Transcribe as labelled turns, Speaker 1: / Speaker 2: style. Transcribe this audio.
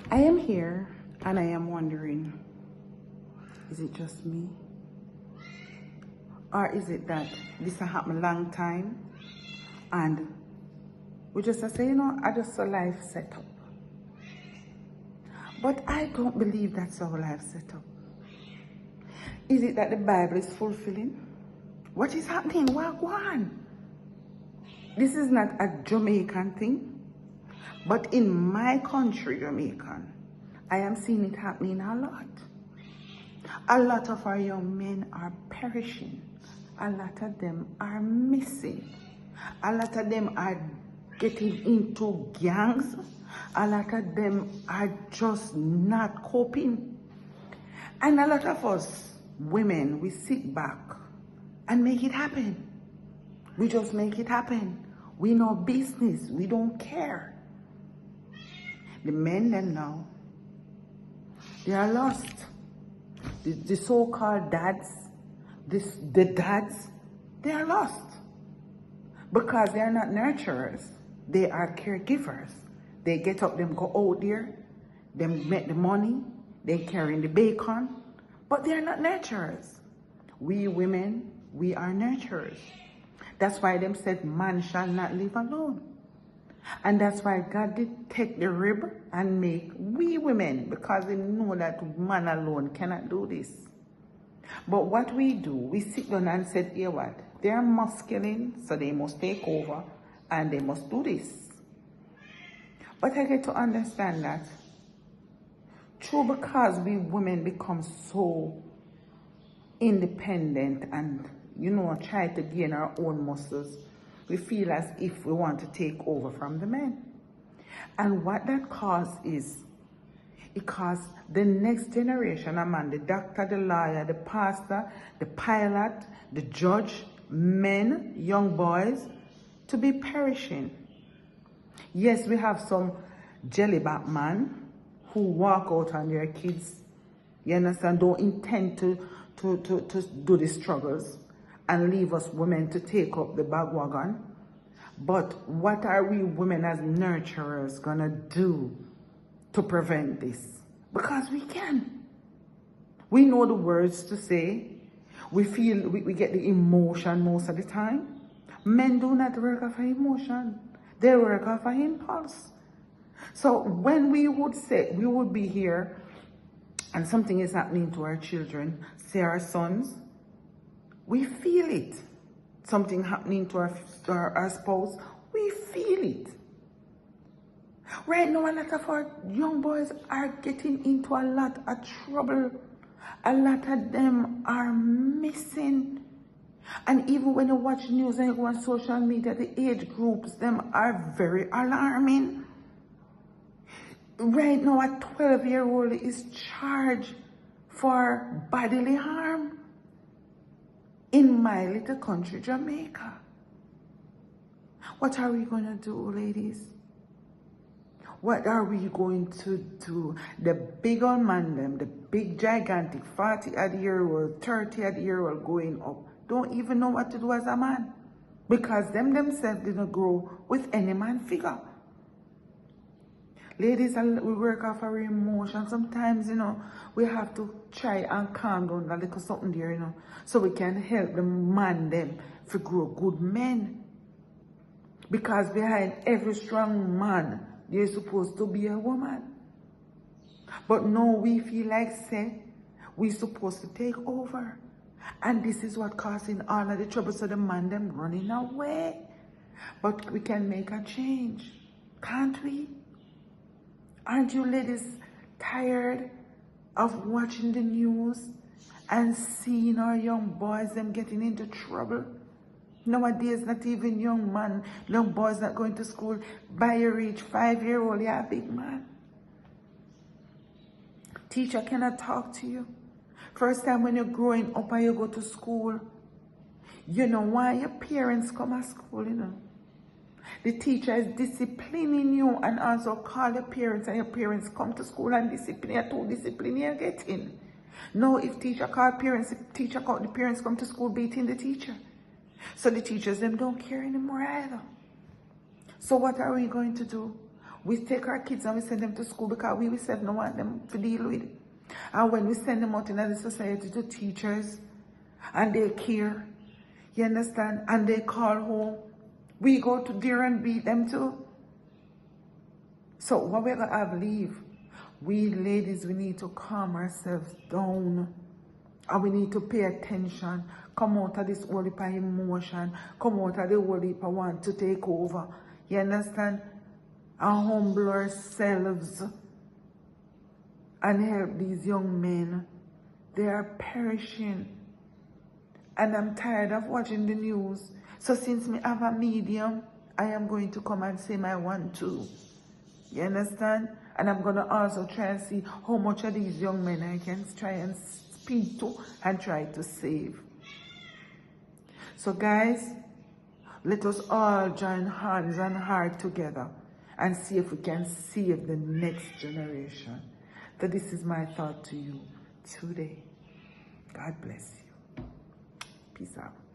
Speaker 1: I am here and I am wondering, is it just me? Or is it that this has happened a long time and we just say, I just a life set up. But I don't believe that's our life set up. Is it that the Bible is fulfilling? What is happening? Wagwan? This is not a Jamaican thing, but in my country, Jamaican, I am seeing it happening a lot. A lot of our young men are perishing. A lot of them are missing. A lot of them are getting into gangs. A lot of them are just not coping. And a lot of us women, we sit back and make it happen. We just make it happen. We know business. We don't care. The men then now, they are lost. The so-called dads, the dads, they are lost. Because they are not nurturers. They are caregivers. They get up, them go out there, them make the money, they carry the bacon, but they are not nurturers. We women, we are nurturers. That's why them said man shall not live alone. And that's why God did take the rib and make we women, because they know that man alone cannot do this. But what we do, we sit down and said, here what? They are masculine, so they must take over and they must do this. But I get to understand that true, because we women become so independent and try to gain our own muscles, we feel as if we want to take over from the men. And what that causes is, it causes the next generation of man, the doctor, the lawyer, the pastor, the pilot, the judge, men, young boys, to be perishing. Yes, we have some jellyback man who walk out on their kids, you understand, don't intend to do the struggles and leave us women to take up the bagwagon. But what are we women as nurturers gonna do to prevent this? Because we can. We know the words to say. We feel, we get the emotion most of the time. Men do not work off of emotion. They work off of impulse. So when we would say, we would be here and something is happening to our children, say our sons, we feel it. Something happening to our spouse, we feel it. Right now, a lot of our young boys are getting into a lot of trouble. A lot of them are missing. And even when you watch news and you go on social media, the age groups, them are very alarming. Right now, a 12-year-old is charged for bodily harm in my little country, Jamaica. What are we going to do, ladies? What are we going to do? The big old man, them, the big gigantic 40-odd-year-old, 30-odd-year-old going up, don't even know what to do as a man. Because them themselves didn't grow with any man figure. Ladies, we work off our emotions. Sometimes, we have to try and calm down a little something there, so we can help the man them to grow good men. Because behind every strong man, there's supposed to be a woman. But no, we feel like, say, we're supposed to take over. And this is what causing all of the trouble, so the man them running away. But we can make a change, can't we? Aren't you ladies tired of watching the news and seeing our young boys them getting into trouble? Nowadays, not even young boys not going to school. By your age, 5-year-old, you're a big man. Teacher cannot talk to you. First time when you're growing up and you go to school, you know why your parents come to school, The teacher is disciplining you, and also call your parents, and your parents come to school and discipline you. Too discipline you getting. No, if teacher call parents, the parents come to school beating the teacher. So the teachers them don't care anymore either. So what are we going to do? We take our kids and we send them to school because we ourselves don't want them to deal with it. And when we send them out in the society to teachers and they care, you understand, and they call home, we go to there and beat them too. So what we're going to have leave, we ladies, we need to calm ourselves down. And we need to pay attention. Come out of this whole heap of emotion. Come out of the whole heap of want to take over. You understand? And humble ourselves. And help these young men. They are perishing. And I'm tired of watching the news. So since me have a medium, I am going to come and say my one too. You understand? And I'm going to also try and see how much of these young men I can try and speak to and try to save. So guys, let us all join hands and heart together and see if we can save the next generation. So this is my thought to you today. God bless you. Peace out.